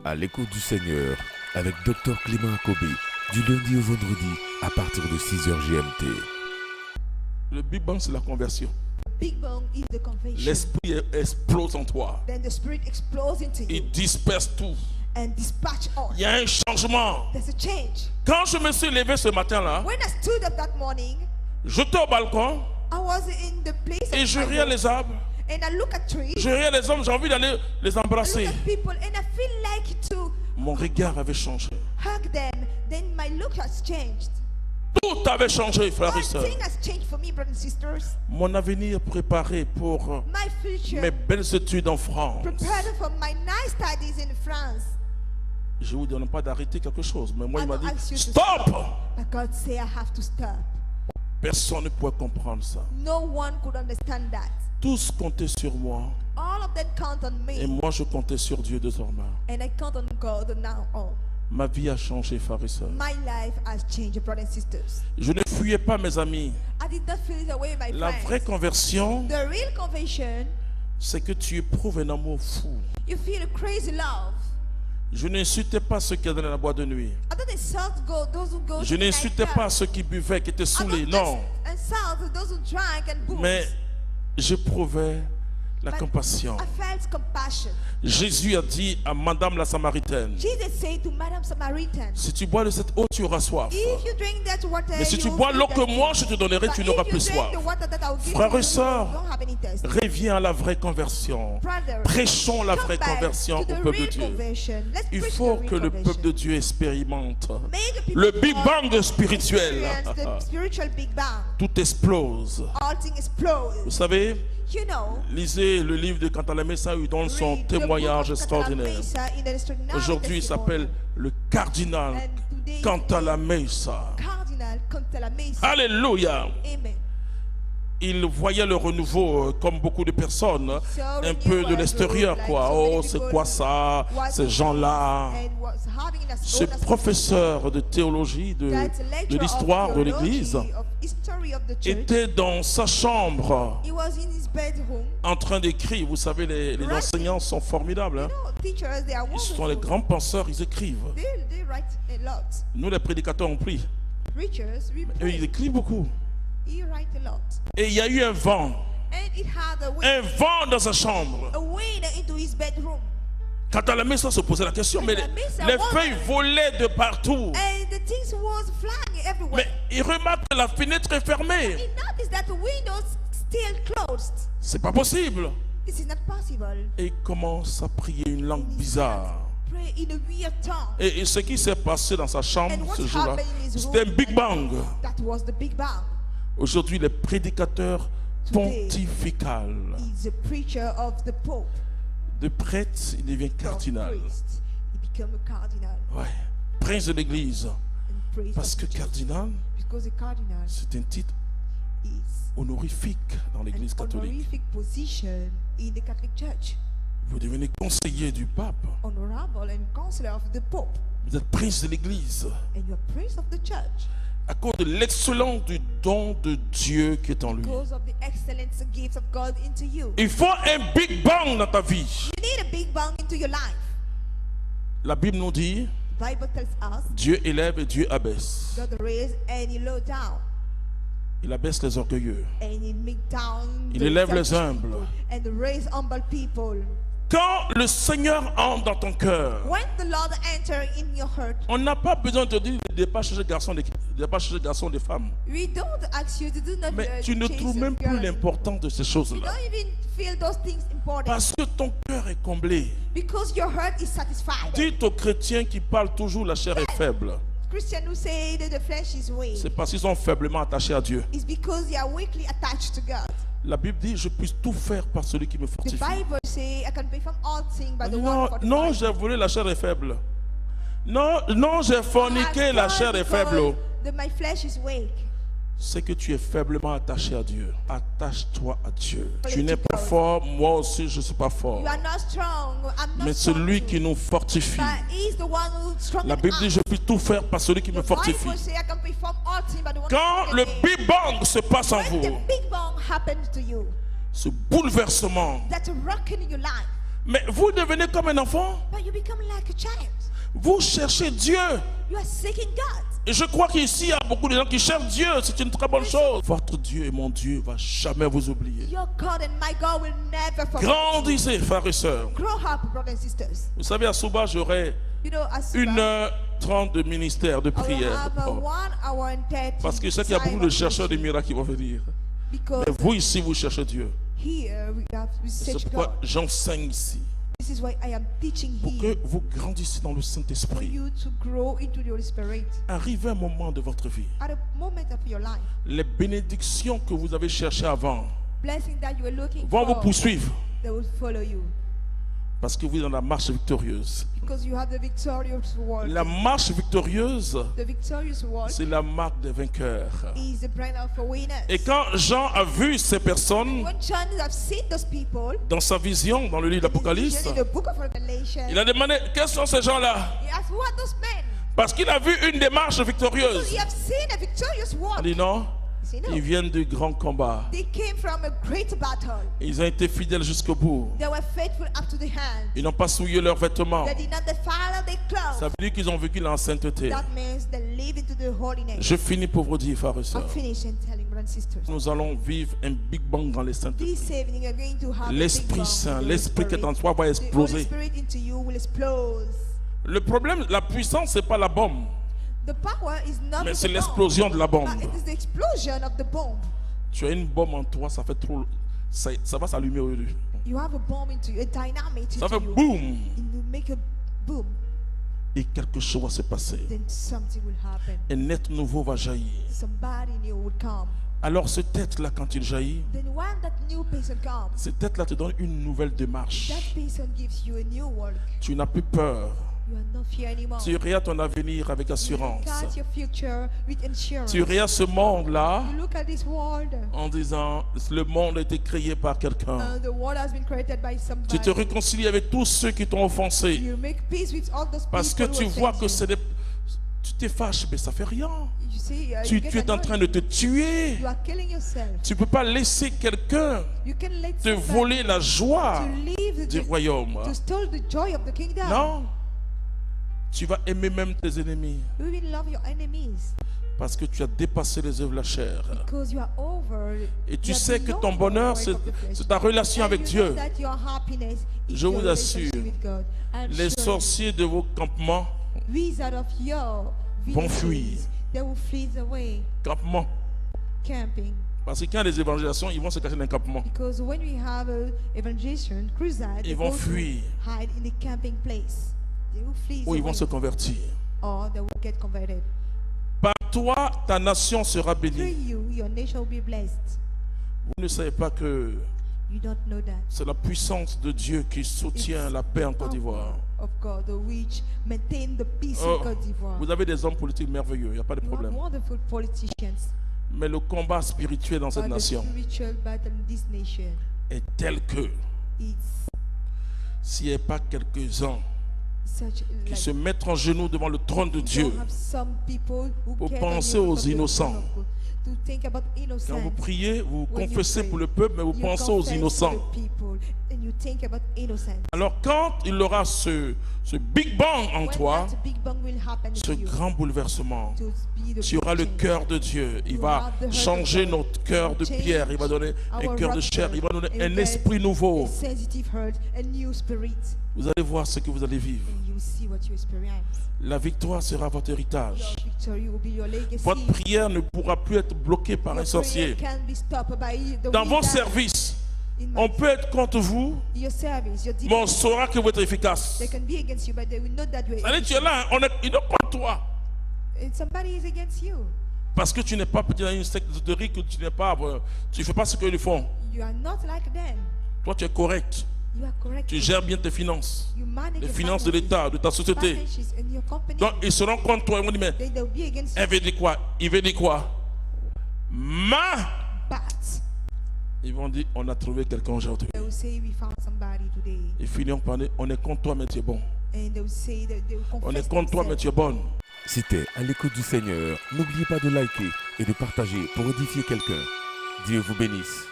À l'écoute du Seigneur, avec Dr Clément Akobé, du lundi au vendredi, à partir de 6h GMT. Le Big Bang, c'est la conversion. Big Bang is the conversion. L'esprit explose en toi. Then the spirit explodes into you Il disperse tout. and dispatch all. Il y a un changement. There's a change. Quand je me suis levé ce matin-là, When I stood up that morning, j'étais au balcon I was in the place et of je my riais home, les arbres. and I look at trees, Je riais les hommes, j'ai envie d'aller les I look embrasser. at people, and I feel like to Mon regard avait changé. hug them. Then my look has changed. Tout avait changé, frères et sœurs. Everything has changed for me, brothers and sisters. Mon avenir préparé pour My future mes belles études en France. prepared for my nice studies in France. Je ne vous demande pas d'arrêter quelque chose, mais moi I il m'a don't dit ask you to stop. But God say I have to stop. Personne ne pouvait comprendre ça. No one could understand that. Tous comptaient sur moi All of them count on et me, moi je comptais sur Dieu désormais. and I count on God now on. Ma vie a changé, frères et sœurs. My life has changed, brothers and sisters. Je ne fuyais pas mes amis. I did not feel it away, my La vraie friends. conversion, The real conversion, c'est que tu éprouves un amour fou. you feel a crazy love. Je n'insultais pas ceux qui allaient dans la boîte de nuit. I don't insult those who go Je to the n'insultais nightclub. pas ceux qui buvaient, qui étaient I saoulés. don't Non. insult those who drank and booze. Mais j'éprouvais la But compassion. I felt compassion. Jésus a dit à Madame la Samaritaine, Jesus said to Madame Samaritan, si tu bois de cette eau, tu auras soif. if you drink that water, Mais si you tu will bois feel l'eau que thirsty. moi je te donnerai, But tu if n'auras you plus drink soif. the water that I'll give Frères you, et sœurs, you don't have any thirst. reviens à la vraie conversion. Brother, Prêchons la come vraie back conversion to au the peuple de real Dieu. conversion. Let's Il preach faut the real que le conversion. peuple de Dieu expérimente May the people le of Big God Bang spirituel. experience the spiritual Big Bang. Tout explose. All things Vous explode. savez, You know, lisez le livre de Cantalamessa où il donne son read the book témoignage of extraordinaire. Cantalamessa in the extraordinary Aujourd'hui, il testimony. s'appelle le cardinal And today Cantalamessa. Cardinal Cantalamessa. Alléluia. Amen. Il voyait le renouveau comme beaucoup de personnes, un peu de l'extérieur, quoi. Oh, c'est quoi ça, ces gens-là? Ce professeur de théologie, de l'histoire de l'Église, était dans sa chambre He was in his bedroom. en train d'écrire. Vous savez, les enseignants sont formidables. Hein? You know, teachers, they are Ils sont les wonderful. grands penseurs, ils écrivent. They write a lot. Nous, les prédicateurs, on prie. Preachers, we Eux, pray. ils écrivent beaucoup. He write a lot. Et il y a eu un vent And it had a wind dans sa chambre. into his bedroom. Quand à la maison, se posait la question, mais les feuilles volaient de partout. And the things was flying everywhere. Mais il remarque que la fenêtre est fermée. He noticed that the windows still closed. C'est pas possible. This is not possible. Et il commence à prier une langue bizarre. Pray in a weird tongue. Et ce qui s'est passé dans sa chambre And ce what's jour-là, happening in his c'était un room? Big Bang. That was the Big Bang. Aujourd'hui, les prédicateurs Today, pontificales. He's a preacher of the Pope. De prêtre, il devient Of cardinal. priest. He became a cardinal. Ouais. Prince de l'église. And priest Parce of que the church. cardinal, Because a cardinal c'est un titre is honorifique dans l'église an catholique. honorific position in the Catholic Church. Vous devenez conseiller du pape. Honorable and counselor of the Pope. Vous êtes prince de l'église. And you're priest of the church. À cause de l'excellence du don de Dieu qui est en lui. Because of the excellence and gifts of God into you. Il faut un Big Bang dans ta vie. You need a Big Bang into your life. La Bible nous dit, The Bible tells us Dieu élève et Dieu abaisse. God raise and he low down. Il abaisse les orgueilleux. And he make down Il the élève les selfish humbles. people and raise humble people. Quand le Seigneur entre dans ton cœur, When the Lord enter in your heart, on n'a pas besoin de te dire de ne pas chercher garçon, des femmes. we don't ask you to do not Mais tu ne chase trouves a même plus girl. l'importance de ces You choses-là. don't even feel those things important. Parce que ton cœur est comblé. Because your heart is satisfied. Dites aux chrétiens qui parlent toujours la chair est faible. Christians who say that the flesh is weak, C'est parce qu'ils sont faiblement attachés à Dieu. it's because they are weakly attached to God. La Bible dit, je puis tout faire par celui qui me The fortifie. Bible says, I can perform all things by the Non, one for the non, Bible. j'ai volé, la chair est faible. Non, non, j'ai forniqué, la chair est faible. My flesh is weak. C'est que tu es faiblement attaché à Dieu. Attache-toi à Dieu. Tu n'es pas fort, moi aussi je ne suis pas fort. You are not strong. I'm not Mais strong celui too. qui nous fortifie. But he's the one who strengthens La Bible dit, us. je puis tout faire par celui qui me The fortifie. Bible says, I can perform all things by the one Quand who le strengthens me. Big Bang se passe en When vous, the Big Bang happens to you, ce bouleversement, that's a rocking in your life. Mais vous devenez comme un enfant. But you become like a child. Vous cherchez Dieu. You are seeking God. Et je crois qu'ici, il y a beaucoup de gens qui cherchent Dieu. C'est une très bonne chose. Votre Dieu et mon Dieu ne va jamais vous oublier. Your God and my God will never forget you. Grandissez, frères et sœurs. Grow up, brothers and sisters. Vous savez, à Souba, j'aurai You know, as well, 1h30 de ministère de I will prière. have a 1 hour and 30 Parce que je sais qu'il y a beaucoup de chercheurs de miracles qui vont venir. Because Mais vous ici, vous cherchez Dieu. here we C'est search pourquoi God. j'enseigne ici. This is why I am teaching Pour here. que vous grandissiez dans le For Saint-Esprit. you to grow into the Holy Spirit. Arrivez un moment de votre vie. At a moment of your life, Les bénédictions que vous avez cherchées avant blessing that you are looking vont vous for, poursuivre. they will follow you. Parce que vous êtes dans la marche victorieuse. Because you have the victorious world. La marche victorieuse, The victorious world c'est la marque des vainqueurs. is the brand of a winner. Et quand Jean a vu ces personnes When John have seen those people, dans sa vision, dans le livre d'Apocalypse, in the book of Revelation, il a demandé, quels sont ces gens-là? he asked, who are those men? Parce qu'il a vu une démarche Because victorieuse. he have seen a victorious Il world. dit non, He said, no. ils viennent du grand combat. They came from a great battle. Ils ont été fidèles jusqu'au bout. They were faithful up to the hand. Ils n'ont pas souillé leurs vêtements. They did not defile their clothes. Ça veut dire qu'ils ont vécu la sainteté. That means they live into the holiness. Je finis pour vous dire, frères et I'm sœurs, finishing telling brothers and sisters. nous allons vivre un Big Bang dans les saintetés. This evening you're going to have L'Esprit Saint, l'Esprit qui est en toi va The Holy exploser. Spirit into you will explode. Le problème, la puissance, c'est pas la bombe, The power is not mais in c'est the l'explosion de la bomb, bombe. but it is the explosion of the bomb. Tu as une bombe en toi, ça fait trop, ça va s'allumer au lieu. You have a bomb into you, a dynamite Ça into fait you. boum, And you make a boom, et quelque chose va se passer. then something will happen. Un être nouveau va jaillir. Somebody new will come. Alors ce être-là, quand il jaillit, Then when that new person comes, cet être-là te donne une nouvelle démarche. that person gives you a new work. Tu n'as plus peur. You are not fear anymore. Tu regardes ton avenir avec You assurance. look at your future with insurance. Tu regardes ce monde-là You look at this world. en disant, le monde a été créé par quelqu'un. The world has been created by somebody. Tu te réconcilies avec tous ceux qui t'ont offensé. You make peace with all those Parce que people tu who vois offend que you. c'est des... Tu t'es fâché, mais ça fait rien. You see, Tu you get es en annoyed. train de te tuer. You are killing yourself. Tu ne peux pas laisser quelqu'un You can let te somebody voler la joie to leave du the, royaume. to steal the joy of the kingdom. Non. Tu vas aimer même tes ennemis. You will love your enemies Parce que tu as dépassé les œuvres de la chair. because you are over. Et tu you are sais que beyond ton the bonheur, work c'est of the flesh. ta relation And avec you Dieu. know that your happiness is Je your vous relationship assure, with God. I'm Les sure sorciers de vos campements, wizards of your vont villages, fuir. They will flee away, campements. camping. Parce que quand il y a des évangélisations, ils vont se cacher dans un campement. Because when we have a evangelization crusade, they Ils vont go to fuir. hide in the camping place. They will flee Ou ils vont away, se convertir. or they will get converted. Par toi, ta nation sera Through bénie. you, your nation will be blessed. Vous ne savez pas que You don't know that. c'est la puissance de Dieu qui soutient la paix en Côte d'Ivoire. Of God, which maintain the peace Oh, in Côte d'Ivoire. vous avez des hommes politiques merveilleux, il n'y a pas de You have problème. wonderful politicians, Mais le combat spirituel dans cette but the nation spiritual battle in this nation, est tel que it's s'il n'y a pas quelques-uns such qui like se mettent en genoux devant le trône de you Dieu, don't have some people who Vous care pensez that you aux look up to the innocents. throne of God, to think about innocence. quand vous priez, vous When you confessez pray, pour le peuple, mais vous you pensez aux confess to innocents. the people, and you think about innocence. Alors quand il aura ce Big Bang en When toi, that big bang will happen ce to you, grand bouleversement, to be the tu auras le change. cœur de Dieu. Il You va have the heart changer of God. notre cœur de Change pierre. Il va donner un our cœur de heart chair. Il va donner and un get esprit nouveau. A sensitive heart, a new spirit, Vous allez voir ce que vous allez vivre. and you see what you experience. La victoire sera votre Your héritage. victory will be your legacy. Votre prière ne pourra plus être bloquée par Your un sorcier. prayer can be stopped by the Dans vos wizard. services, In my- on peut être contre vous, your service, your mais deed, on saura que vous êtes efficace. they can be against you, but they will know that you are Allez, tu es là, il est contre toi. and somebody is against you. Parce que tu n'es pas petit dans une secte ésotérique, que tu ne fais pas ce qu'ils font. You are not like them. Toi, tu es correct. You are correct. Tu gères bien tes finances. You manage Les your finances de l'État, de ta société. finances in your company. Donc, ils seront contre toi. Ils vont dire, mais They will be against elle you. veut dire quoi? Il veut dire quoi? But Ils vont dire, on a trouvé quelqu'un aujourd'hui. they will say we found somebody today. Ils finiront par dire, on est contre toi, mais tu es bon. And they will say that they will On confess est contre toi, mais themselves. tu es bonne. C'était À l'écoute du Seigneur. N'oubliez pas de liker et de partager pour édifier quelqu'un. Dieu vous bénisse.